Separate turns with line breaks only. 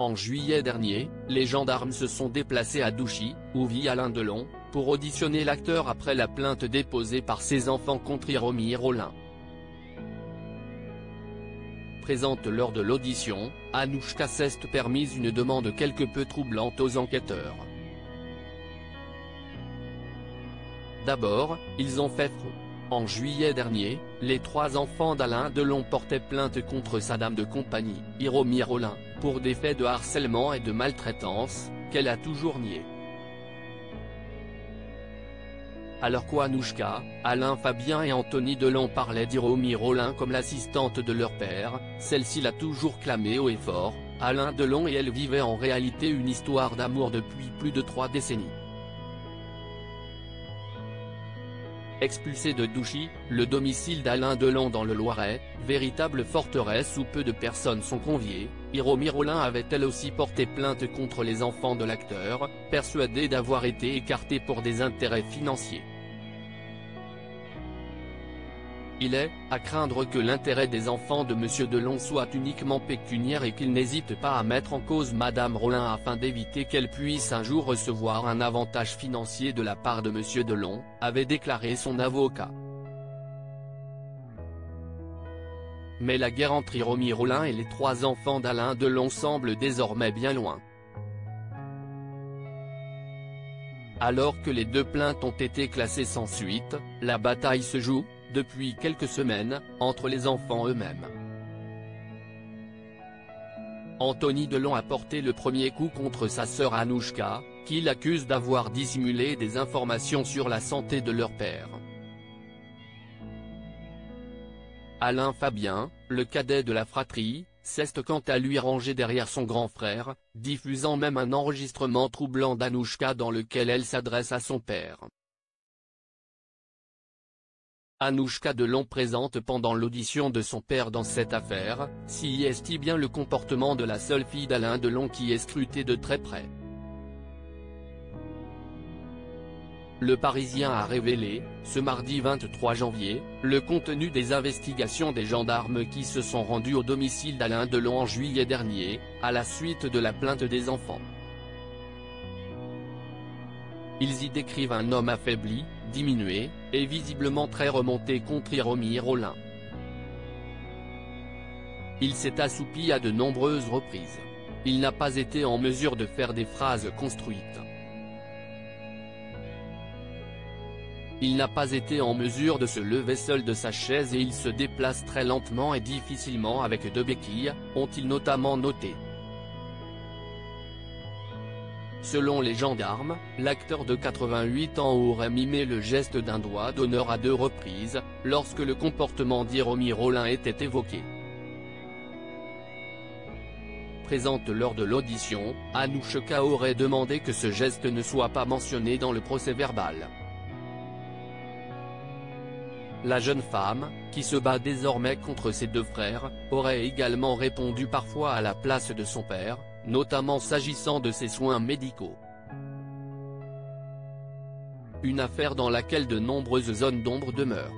En juillet dernier, les gendarmes se sont déplacés à Douchy, où vit Alain Delon, pour auditionner l'acteur après la plainte déposée par ses enfants contre Hiromi Rollin. Présente lors de l'audition, Anouchka s'est permise une demande quelque peu troublante aux enquêteurs. D'abord, ils ont fait front. En juillet dernier, les 3 enfants d'Alain Delon portaient plainte contre sa dame de compagnie, Hiromi Rollin, pour des faits de harcèlement et de maltraitance, qu'elle a toujours nié. Alors qu'Anouchka, Alain Fabien et Anthony Delon parlaient d'Hiromi Rollin comme l'assistante de leur père, celle-ci l'a toujours clamé haut et fort. Alain Delon et elle vivaient en réalité une histoire d'amour depuis plus de 3 décennies. Expulsé de Douchy, le domicile d'Alain Delon dans le Loiret, véritable forteresse où peu de personnes sont conviées, Hiromi Rollin avait elle aussi porté plainte contre les enfants de l'acteur, persuadée d'avoir été écartée pour des intérêts financiers. Il est à craindre que l'intérêt des enfants de M. Delon soit uniquement pécuniaire et qu'il n'hésite pas à mettre en cause Mme Rollin afin d'éviter qu'elle puisse un jour recevoir un avantage financier de la part de M. Delon, avait déclaré son avocat. Mais la guerre entre Hiromi Rollin et les 3 enfants d'Alain Delon semble désormais bien loin. Alors que les 2 plaintes ont été classées sans suite, la bataille se joue, depuis quelques semaines, entre les enfants eux-mêmes. Anthony Delon a porté le premier coup contre sa sœur Anouchka, qui l'accuse d'avoir dissimulé des informations sur la santé de leur père. Alain Fabien, le cadet de la fratrie, s'est quant à lui rangé derrière son grand frère, diffusant même un enregistrement troublant d'Anouchka dans lequel elle s'adresse à son père. Anouchka Delon présente pendant l'audition de son père dans cette affaire, s'y est bien le comportement de la seule fille d'Alain Delon qui est scrutée de très près. Le Parisien a révélé, ce mardi 23 janvier, le contenu des investigations des gendarmes qui se sont rendus au domicile d'Alain Delon en juillet dernier, à la suite de la plainte des enfants. Ils y décrivent un homme affaibli, diminué, et visiblement très remonté contre Hiromi Rollin. Il s'est assoupi à de nombreuses reprises. Il n'a pas été en mesure de faire des phrases construites. Il n'a pas été en mesure de se lever seul de sa chaise et il se déplace très lentement et difficilement avec 2 béquilles, ont-ils notamment noté. Selon les gendarmes, l'acteur de 88 ans aurait mimé le geste d'un doigt d'honneur à 2 reprises, lorsque le comportement d'Hiromi Rollin était évoqué. Présente lors de l'audition, Anouchka aurait demandé que ce geste ne soit pas mentionné dans le procès-verbal. La jeune femme, qui se bat désormais contre ses 2 frères, aurait également répondu parfois à la place de son père, notamment s'agissant de ses soins médicaux. Une affaire dans laquelle de nombreuses zones d'ombre demeurent.